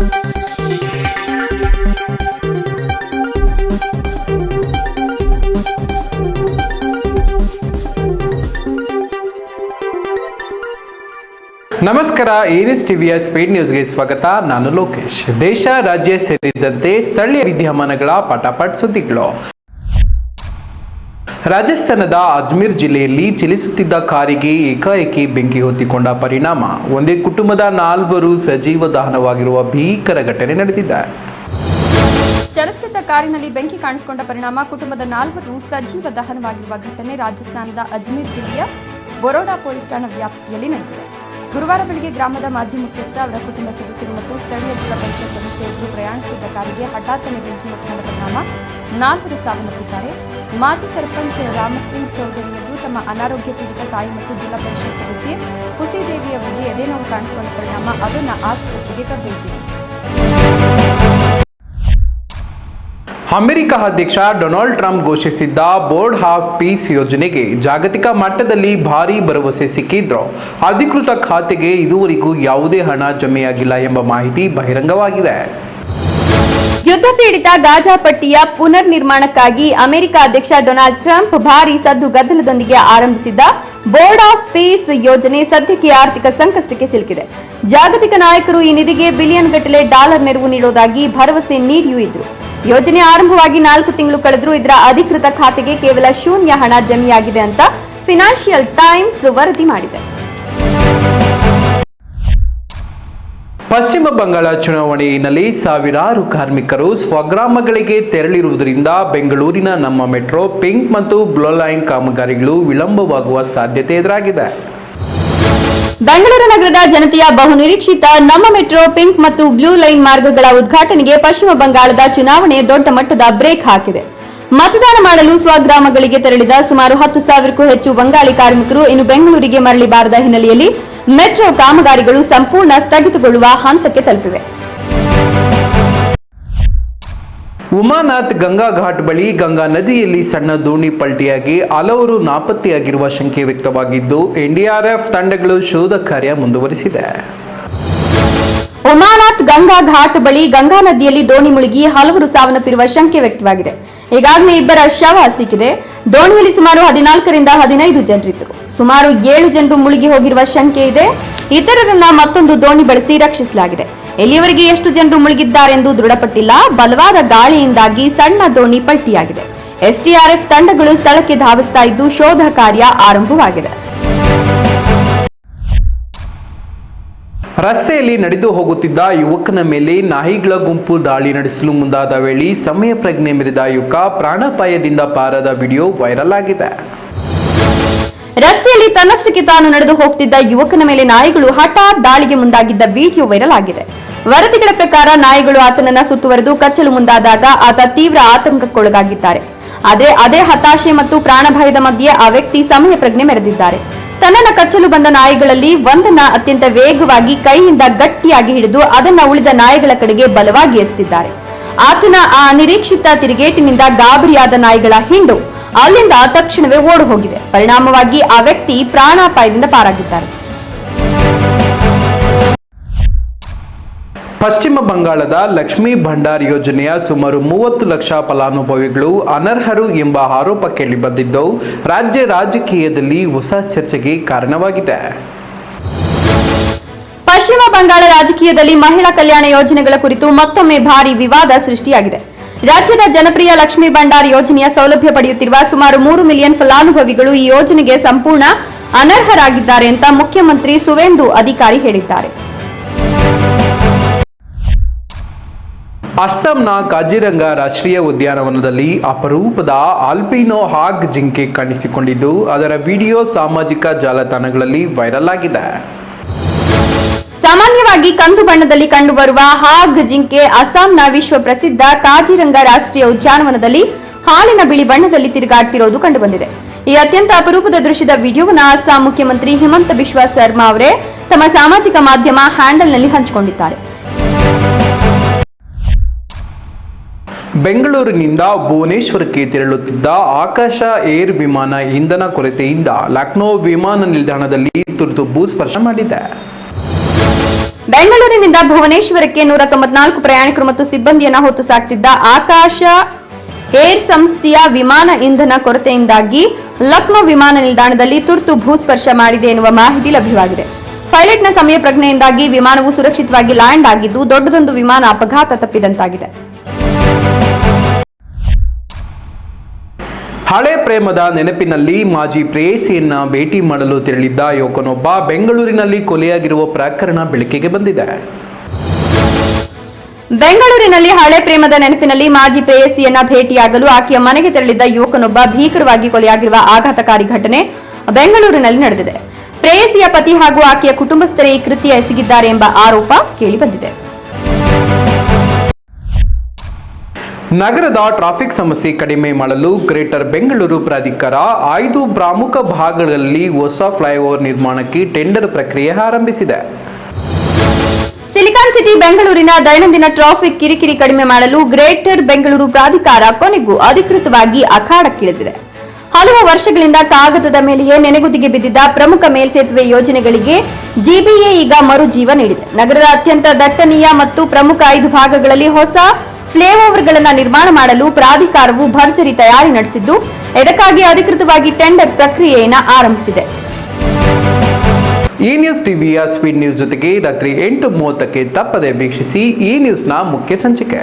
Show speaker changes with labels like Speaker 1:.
Speaker 1: ನಮಸ್ಕಾರ, ಏನಿಸ್ ಟಿವಿಯ ಸ್ಪೀಡ್ ನ್ಯೂಸ್ಗೆ ಸ್ವಾಗತ. ನಾನು ಲೋಕೇಶ್. ದೇಶ, ರಾಜ್ಯ ಸೇರಿದಂತೆ ಸ್ಥಳೀಯ ವಿದ್ಯಮಾನಗಳ ಪಟಾಪಟ್ ಸುದ್ದಿಗಳು. ರಾಜಸ್ಥಾನದ ಅಜ್ಮೀರ್ ಜಿಲ್ಲೆಯಲ್ಲಿ ಚಲಿಸುತ್ತಿದ್ದ ಕಾರಿಗೆ ಏಕಾಏಕಿ ಬೆಂಕಿ ಹೊತ್ತಿಕೊಂಡ ಪರಿಣಾಮ ಒಂದೇ ಕುಟುಂಬದ 4 ಸಜೀವ ದಹನವಾಗಿರುವ ಭೀಕರ ಘಟನೆ ನಡೆದಿದೆ.
Speaker 2: ಚಲಿಸುತ್ತಿದ್ದ ಕಾರಿನಲ್ಲಿ ಬೆಂಕಿ ಕಾಣಿಸಿಕೊಂಡ ಪರಿಣಾಮ ಕುಟುಂಬದ 4 ಸಜೀವ ದಹನವಾಗಿರುವ ಘಟನೆ ರಾಜಸ್ಥಾನದ ಅಜ್ಮೀರ್ ಜಿಲ್ಲೆಯ ಬರೋಡಾ ಪೊಲೀಸ್ ಠಾಣಾ ವ್ಯಾಪ್ತಿಯಲ್ಲಿ ನಡೆದಿದೆ. ಗುರುವಾರ ಬೆಳಗ್ಗೆ ಗ್ರಾಮದ ಮಾಜಿ ಮುಖ್ಯಸ್ಥ, ಅವರ ಕುಟುಂಬ ಸದಸ್ಯರು ಮತ್ತು ಸ್ಥಳೀಯ ಜಿಲ್ಲಾ ಪರಿಷತ್ ಸದಸ್ಯರು ಪ್ರಯಾಣಿಸುತ್ತಿದ್ದ ಕಾರಿಗೆ ಹಠಾತ್ತನೆ ಬೆಂಕಿ ಹೊತ್ತಿಕೊಂಡ ಪರಿಣಾಮ 4 ಸಾವನ್ನಪ್ಪಿದ್ದಾರೆ. ಮಾಜಿ ಸರ್ಪಂಚ್ ರಾಮಸಿಂಗ್ ಚೌಧರಿಯವರು ತಮ್ಮ ಅನಾರೋಗ್ಯ ಪೀಡಿತ ತಾಯಿ ಮತ್ತು ಜಿಲ್ಲಾ ಪರಿಷತ್ ಸದಸ್ಯೆ ಕುಸಿದೇವಿ ಅವರಿಗೆ ಎದೆನೋವು ಕಾಣಿಸಿಕೊಂಡ ಪರಿಣಾಮ ಅವರನ್ನು ಆಸ್ಪತ್ರೆಗೆ ಕರೆದೊಯ್ದಿದೆ.
Speaker 1: ಅಮೆರಿಕ ಅಧ್ಯಕ್ಷ ಡೊನಾಲ್ಡ್ ಟ್ರಂಪ್ ಘೋಷಿಸಿದ್ದ ಬೋರ್ಡ್ ಆಫ್ ಪೀಸ್ ಯೋಜನೆಗೆ ಜಾಗತಿಕ ಮಟ್ಟದಲ್ಲಿ ಭಾರೀ ಭರವಸೆ ಸಿಕ್ಕಿದ್ರು ಅಧಿಕೃತ ಖಾತೆಗೆ ಇದುವರೆಗೂ ಯಾವುದೇ ಹಣ ಜಮೆಯಾಗಿಲ್ಲ ಎಂಬ ಮಾಹಿತಿ ಬಹಿರಂಗವಾಗಿದೆ.
Speaker 2: ಯುದ್ಧ ಪೀಡಿತ ಗಾಜಾ ಪಟ್ಟಿಯ ಪುನರ್ ನಿರ್ಮಾಣಕ್ಕಾಗಿ ಅಮೆರಿಕ ಅಧ್ಯಕ್ಷ ಡೊನಾಲ್ಡ್ ಟ್ರಂಪ್ ಭಾರೀ ಸದ್ದು ಗದ್ದಲದೊಂದಿಗೆ ಆರಂಭಿಸಿದ್ದ ಬೋರ್ಡ್ ಆಫ್ ಪೀಸ್ ಯೋಜನೆ ಸದ್ಯಕ್ಕೆ ಆರ್ಥಿಕ ಸಂಕಷ್ಟಕ್ಕೆ ಸಿಲುಕಿದೆ. ಜಾಗತಿಕ ನಾಯಕರು ಈ ನಿಧಿಗೆ ಬಿಲಿಯನ್ ಗಟ್ಟಲೆ ಡಾಲರ್ ನೆರವು ನೀಡುವುದಾಗಿ ಭರವಸೆ ನೀಡಿಯೂ ಇದ್ರು. ಯೋಜನೆ ಆರಂಭವಾಗಿ 4 ತಿಂಗಳು ಕಳೆದರೂ ಇದರ ಅಧಿಕೃತ ಖಾತೆಗೆ ಕೇವಲ ಶೂನ್ಯ ಹಣ ಜಮೆಯಾಗಿದೆ ಅಂತ ಫಿನಾನ್ಷಿಯಲ್ ಟೈಮ್ಸ್ ವರದಿ ಮಾಡಿದೆ.
Speaker 1: ಪಶ್ಚಿಮ ಬಂಗಾಳ ಚುನಾವಣೆ ಹಿನ್ನೆಲೆ ಸಾವಿರಾರು ಕಾರ್ಮಿಕರು ಸ್ವಗ್ರಾಮಗಳಿಗೆ ತೆರಳಿರುವುದರಿಂದ ಬೆಂಗಳೂರಿನ ನಮ್ಮ ಮೆಟ್ರೋ, ಪಿಂಕ್ ಮತ್ತು ಬ್ಲೂ ಲೈನ್ ಕಾಮಗಾರಿಗಳು ವಿಳಂಬವಾಗುವ ಸಾಧ್ಯತೆ ಎದುರಾಗಿದೆ.
Speaker 2: ಬೆಂಗಳೂರು ನಗರದ ಜನತೆಯ ಬಹುನಿರೀಕ್ಷಿತ ನಮ್ಮ ಮೆಟ್ರೋ, ಪಿಂಕ್ ಮತ್ತು ಬ್ಲೂ ಲೈನ್ ಮಾರ್ಗಗಳ ಉದ್ಘಾಟನೆಗೆ ಪಶ್ಚಿಮ ಬಂಗಾಳದ ಚುನಾವಣೆ ದೊಡ್ಡ ಮಟ್ಟದ ಬ್ರೇಕ್ ಹಾಕಿದೆ. ಮತದಾನ ಮಾಡಲು ಸ್ವಗ್ರಾಮಗಳಿಗೆ ತೆರಳಿದ ಸುಮಾರು 10,000ಕ್ಕೂ ಹೆಚ್ಚು ಬಂಗಾಳಿ ಕಾರ್ಮಿಕರು ಇನ್ನು ಬೆಂಗಳೂರಿಗೆ ಮರಳಿ ಬಾರದ ಹಿನ್ನೆಲೆಯಲ್ಲಿ ಮೆಟ್ರೋ ಕಾಮಗಾರಿಗಳು ಸಂಪೂರ್ಣ ಸ್ಥಗಿತಗೊಳ್ಳುವ ಹಂತಕ್ಕೆ ತಲುಪಿವೆ.
Speaker 1: ಉಮಾನಾಥ್ ಗಂಗಾ ಘಾಟ್ ಬಳಿ ಗಂಗಾ ನದಿಯಲ್ಲಿ ಸಣ್ಣ ದೋಣಿ ಪಲ್ಟಿಯಾಗಿ ಹಲವರು ನಾಪತ್ತೆಯಾಗಿರುವ ಶಂಕೆ ವ್ಯಕ್ತವಾಗಿದ್ದು ಎನ್ಡಿಆರ್ಎಫ್ ತಂಡಗಳು ಶೋಧ ಕಾರ್ಯ ಮುಂದುವರಿಸಿದೆ.
Speaker 2: ಉಮಾನಾಥ್ ಗಂಗಾ ಘಾಟ್ ಬಳಿ ಗಂಗಾ ನದಿಯಲ್ಲಿ ದೋಣಿ ಮುಳುಗಿ ಹಲವರು ಸಾವನ್ನಪ್ಪಿರುವ ಶಂಕೆ ವ್ಯಕ್ತವಾಗಿದೆ. ಈಗಾಗಲೇ 2 ಶವ ಸಿಕ್ಕಿದೆ. ದೋಣಿಯಲ್ಲಿ ಸುಮಾರು 14ರಿಂದ 15 ಜನರಿದ್ದರು. ಸುಮಾರು 7 ಜನರು ಮುಳುಗಿ ಹೋಗಿರುವ ಶಂಕೆ ಇದೆ. ಇತರರನ್ನ ಮತ್ತೊಂದು ದೋಣಿ ಬಳಸಿ ರಕ್ಷಿಸಲಾಗಿದೆ. ಎಲ್ಲಿಯವರೆಗೆ ಎಷ್ಟು ಜನರು ಮುಳುಗಿದ್ದಾರೆಂದು ದೃಢಪಟ್ಟಿಲ್ಲ. ಬಲವಾದ ಗಾಳಿಯಿಂದಾಗಿ ಸಣ್ಣ ದೋಣಿ ಪಲ್ಟಿಯಾಗಿದೆ. ಎಸ್ಡಿಆರ್ಎಫ್ ತಂಡಗಳು ಸ್ಥಳಕ್ಕೆ ಧಾವಿಸ್ತಾ ಇದ್ದು ಶೋಧ ಕಾರ್ಯ ಆರಂಭವಾಗಿದೆ.
Speaker 1: ರಸ್ತೆಯಲ್ಲಿ ನಡೆದು ಹೋಗುತ್ತಿದ್ದ ಯುವಕನ ಮೇಲೆ ನಾಯಿಗಳ ಗುಂಪು ದಾಳಿ ನಡೆಸಲು ಮುಂದಾದ ವೇಳೆ ಸಮಯ ಪ್ರಜ್ಞೆ ಮೆರೆದ ಯುವಕ ಪ್ರಾಣಾಪಾಯದಿಂದ ಪಾರಾದ ವಿಡಿಯೋ ವೈರಲ್ ಆಗಿದೆ.
Speaker 2: ರಸ್ತೆಯಲ್ಲಿ ತನ್ನಷ್ಟಕ್ಕೆ ತಾನು ನಡೆದು ಹೋಗ್ತಿದ್ದ ಯುವಕನ ಮೇಲೆ ನಾಯಿಗಳು ಹಠಾತ್ ದಾಳಿಗೆ ಮುಂದಾಗಿದ್ದ ವಿಡಿಯೋ ವೈರಲ್ ಆಗಿದೆ. ವರದಿಗಳ ಪ್ರಕಾರ ನಾಯಿಗಳು ಆತನನ್ನ ಸುತ್ತುವರೆದು ಕಚ್ಚಲು ಮುಂದಾದಾಗ ಆತ ತೀವ್ರ ಆತಂಕಕ್ಕೊಳಗಾಗಿದ್ದಾರೆ. ಆದರೆ ಅದೇ ಹತಾಶೆ ಮತ್ತು ಪ್ರಾಣಭಯದ ಮಧ್ಯೆ ಆ ವ್ಯಕ್ತಿ ಸಮಯ ಪ್ರಜ್ಞೆ ಮೆರೆದಿದ್ದಾರೆ. ತನ್ನನ್ನ ಕಚ್ಚಲು ಬಂದ ನಾಯಿಗಳಲ್ಲಿ ಒಂದನ್ನ ಅತ್ಯಂತ ವೇಗವಾಗಿ ಕೈಯಿಂದ ಗಟ್ಟಿಯಾಗಿ ಹಿಡಿದು ಅದನ್ನ ಉಳಿದ ನಾಯಿಗಳ ಕಡೆಗೆ ಬಲವಾಗಿ ಎಸೆದಿದ್ದಾರೆ. ಆತನ ಆ ಅನಿರೀಕ್ಷಿತ ತಿರುಗೇಟಿನಿಂದ ಗಾಬರಿಯಾದ ನಾಯಿಗಳ ಹಿಂಡು ಅಲ್ಲಿಂದ ತಕ್ಷಣವೇ ಓಡಿ ಹೋಗಿದೆ. ಪರಿಣಾಮವಾಗಿ ಆ ವ್ಯಕ್ತಿ ಪ್ರಾಣಾಪಾಯದಿಂದ ಪಾರಾಗಿದ್ದಾರೆ.
Speaker 1: ಪಶ್ಚಿಮ ಬಂಗಾಳದ ಲಕ್ಷ್ಮೀ ಭಂಡಾರ್ ಯೋಜನೆಯ ಸುಮಾರು 30 ಲಕ್ಷ ಫಲಾನುಭವಿಗಳು ಅನರ್ಹರು ಎಂಬ ಆರೋಪ ಕೇಳಿಬಂದಿದ್ದು ರಾಜ್ಯ ರಾಜಕೀಯದಲ್ಲಿ ಹೊಸ ಚರ್ಚೆಗೆ ಕಾರಣವಾಗಿದೆ.
Speaker 2: ಪಶ್ಚಿಮ ಬಂಗಾಳ ರಾಜಕೀಯದಲ್ಲಿ ಮಹಿಳಾ ಕಲ್ಯಾಣ ಯೋಜನೆಗಳ ಕುರಿತು ಮತ್ತೊಮ್ಮೆ ಭಾರಿ ವಿವಾದ ಸೃಷ್ಟಿಯಾಗಿದೆ. ರಾಜ್ಯದ ಜನಪ್ರಿಯ ಲಕ್ಷ್ಮೀ ಭಂಡಾರ್ ಯೋಜನೆಯ ಸೌಲಭ್ಯ ಪಡೆಯುತ್ತಿರುವ ಸುಮಾರು 3 ಮಿಲಿಯನ್ ಫಲಾನುಭವಿಗಳು ಈ ಯೋಜನೆಗೆ ಸಂಪೂರ್ಣ ಅನರ್ಹರಾಗಿದ್ದಾರೆ ಅಂತ ಮುಖ್ಯಮಂತ್ರಿ ಸುವೇಂದು ಅಧಿಕಾರಿ ಹೇಳಿದ್ದಾರೆ.
Speaker 1: ಅಸ್ಸಾಂನ ಕಾಜಿರಂಗ ರಾಷ್ಟ್ರೀಯ ಉದ್ಯಾನವನದಲ್ಲಿ ಅಪರೂಪದ ಆಲ್ಪಿನೋ ಹಾಗ್ ಜಿಂಕೆ ಕಾಣಿಸಿಕೊಂಡಿದ್ದು ಅದರ ವಿಡಿಯೋ ಸಾಮಾಜಿಕ ಜಾಲತಾಣಗಳಲ್ಲಿ ವೈರಲ್ ಆಗಿದೆ.
Speaker 2: ಸಾಮಾನ್ಯವಾಗಿ ಕಂದು ಬಣ್ಣದಲ್ಲಿ ಕಂಡುಬರುವ ಹಾಗ್ ಜಿಂಕೆ ಅಸ್ಸಾಂನ ವಿಶ್ವ ಪ್ರಸಿದ್ಧ ಕಾಜಿರಂಗ ರಾಷ್ಟ್ರೀಯ ಉದ್ಯಾನವನದಲ್ಲಿ ಹಾಲಿನ ಬಿಳಿ ಬಣ್ಣದಲ್ಲಿ ತಿರುಗಾಡ್ತಿರೋದು ಕಂಡುಬಂದಿದೆ. ಈ ಅತ್ಯಂತ ಅಪರೂಪದ ದೃಶ್ಯದ ವಿಡಿಯೋವನ್ನು ಅಸ್ಸಾಂ ಮುಖ್ಯಮಂತ್ರಿ ಹಿಮಂತ ಬಿಶ್ವಾ ಶರ್ಮಾ ಅವರೇ ತಮ್ಮ ಸಾಮಾಜಿಕ ಮಾಧ್ಯಮ ಹ್ಯಾಂಡಲ್ನಲ್ಲಿ ಹಂಚಿಕೊಂಡಿದ್ದಾರೆ.
Speaker 1: ಬೆಂಗಳೂರಿನಿಂದ ಭುವನೇಶ್ವರಕ್ಕೆ ತೆರಳುತ್ತಿದ್ದ ಆಕಾಶ ಏರ್ ವಿಮಾನ ಇಂಧನ ಕೊರತೆಯಿಂದ ಲಕ್ನೋ ವಿಮಾನ ನಿಲ್ದಾಣದಲ್ಲಿ ತುರ್ತು ಭೂಸ್ಪರ್ಶ ಮಾಡಿದೆ.
Speaker 2: ಬೆಂಗಳೂರಿನಿಂದ ಭುವನೇಶ್ವರಕ್ಕೆ 194 ಪ್ರಯಾಣಿಕರು ಮತ್ತು ಸಿಬ್ಬಂದಿಯನ್ನು ಹೊತ್ತು ಸಾಗ್ತಿದ್ದ ಆಕಾಶ ಏರ್ ಸಂಸ್ಥೆಯ ವಿಮಾನ ಇಂಧನ ಕೊರತೆಯಿಂದಾಗಿ ಲಕ್ನೋ ವಿಮಾನ ನಿಲ್ದಾಣದಲ್ಲಿ ತುರ್ತು ಭೂಸ್ಪರ್ಶ ಮಾಡಿದೆ ಎನ್ನುವ ಮಾಹಿತಿ ಲಭ್ಯವಾಗಿದೆ. ಪೈಲಟ್ನ ಸಮಯ ಪ್ರಜ್ಞೆಯಿಂದಾಗಿ ವಿಮಾನವು ಸುರಕ್ಷಿತವಾಗಿ ಲ್ಯಾಂಡ್ ಆಗಿದ್ದು ದೊಡ್ಡದೊಂದು ವಿಮಾನ ಅಪಘಾತ ತಪ್ಪಿದಂತಾಗಿದೆ.
Speaker 1: ಹಳೆ ಪ್ರೇಮದ ನೆನಪಿನಲ್ಲಿ ಮಾಜಿ ಪ್ರೇಯಸಿಯನ್ನ ಭೇಟಿ ಮಾಡಲು ತೆರಳಿದ್ದ ಯುವಕನೊಬ್ಬ ಬೆಂಗಳೂರಿನಲ್ಲಿ ಕೊಲೆಯಾಗಿರುವ ಪ್ರಕರಣ ಬೆಳಕಿಗೆ ಬಂದಿದೆ.
Speaker 2: ಬೆಂಗಳೂರಿನಲ್ಲಿ ಹಳೆ ಪ್ರೇಮದ ನೆನಪಿನಲ್ಲಿ ಮಾಜಿ ಪ್ರೇಯಸಿಯನ್ನ ಭೇಟಿಯಾಗಲು ಆಕೆಯ ಮನೆಗೆ ತೆರಳಿದ್ದ ಯುವಕನೊಬ್ಬ ಭೀಕರವಾಗಿ ಕೊಲೆಯಾಗಿರುವ ಆಘಾತಕಾರಿ ಘಟನೆ ಬೆಂಗಳೂರಿನಲ್ಲಿ ನಡೆದಿದೆ. ಪ್ರೇಯಸಿಯ ಪತಿ ಹಾಗೂ ಆಕೆಯ ಕುಟುಂಬಸ್ಥರೇ ಈ ಕೃತ್ಯ ಎಸಗಿದ್ದಾರೆ ಎಂಬ ಆರೋಪ ಕೇಳಿಬಂದಿದೆ.
Speaker 1: ನಗರದ ಟ್ರಾಫಿಕ್ ಸಮಸ್ಯೆ ಕಡಿಮೆ ಮಾಡಲು ಗ್ರೇಟರ್ ಬೆಂಗಳೂರು ಪ್ರಾಧಿಕಾರ 5 ಪ್ರಮುಖ ಭಾಗಗಳಲ್ಲಿ ಹೊಸ ಫ್ಲೈಓವರ್ ನಿರ್ಮಾಣಕ್ಕೆ ಟೆಂಡರ್ ಪ್ರಕ್ರಿಯೆ ಆರಂಭಿಸಿದೆ.
Speaker 2: ಸಿಲಿಕಾನ್ ಸಿಟಿ ಬೆಂಗಳೂರಿನ ದೈನಂದಿನ ಟ್ರಾಫಿಕ್ ಕಿರಿಕಿರಿ ಕಡಿಮೆ ಮಾಡಲು ಗ್ರೇಟರ್ ಬೆಂಗಳೂರು ಪ್ರಾಧಿಕಾರ ಕೊನೆಗೂ ಅಧಿಕೃತವಾಗಿ ಅಖಾಡಕ್ಕಿಳಿದಿದೆ. ಹಲವು ವರ್ಷಗಳಿಂದ ಕಾಗದದ ಮೇಲೆಯೇ ನೆನೆಗುದಿಗೆ ಬಿದ್ದಿದ್ದ ಪ್ರಮುಖ ಮೇಲ್ಸೇತುವೆ ಯೋಜನೆಗಳಿಗೆ ಜಿಬಿಎ ಈಗ ಮರುಜೀವ ನೀಡಿದೆ. ನಗರದ ಅತ್ಯಂತ ದಟ್ಟಣೀಯ ಮತ್ತು ಪ್ರಮುಖ 5 ಭಾಗಗಳಲ್ಲಿ ಹೊಸ ಫ್ಲೈಓವರ್ಗಳನ್ನು ನಿರ್ಮಾಣ ಮಾಡಲು ಪ್ರಾಧಿಕಾರವು ಭರ್ಜರಿ ತಯಾರಿ ನಡೆಸಿದ್ದು, ಇದಕ್ಕಾಗಿ ಅಧಿಕೃತವಾಗಿ ಟೆಂಡರ್ ಪ್ರಕ್ರಿಯೆಯನ್ನು ಆರಂಭಿಸಿದೆ.
Speaker 1: ಈ ನ್ಯೂಸ್ ಟಿವಿಯ ಸ್ಪೀಡ್ ನ್ಯೂಸ್ ಜೊತೆಗೆ ರಾತ್ರಿ 8:30ಕ್ಕೆ ತಪ್ಪದೆ ವೀಕ್ಷಿಸಿ ಈ ನ್ಯೂಸ್ನ ಮುಖ್ಯ ಸಂಚಿಕೆ.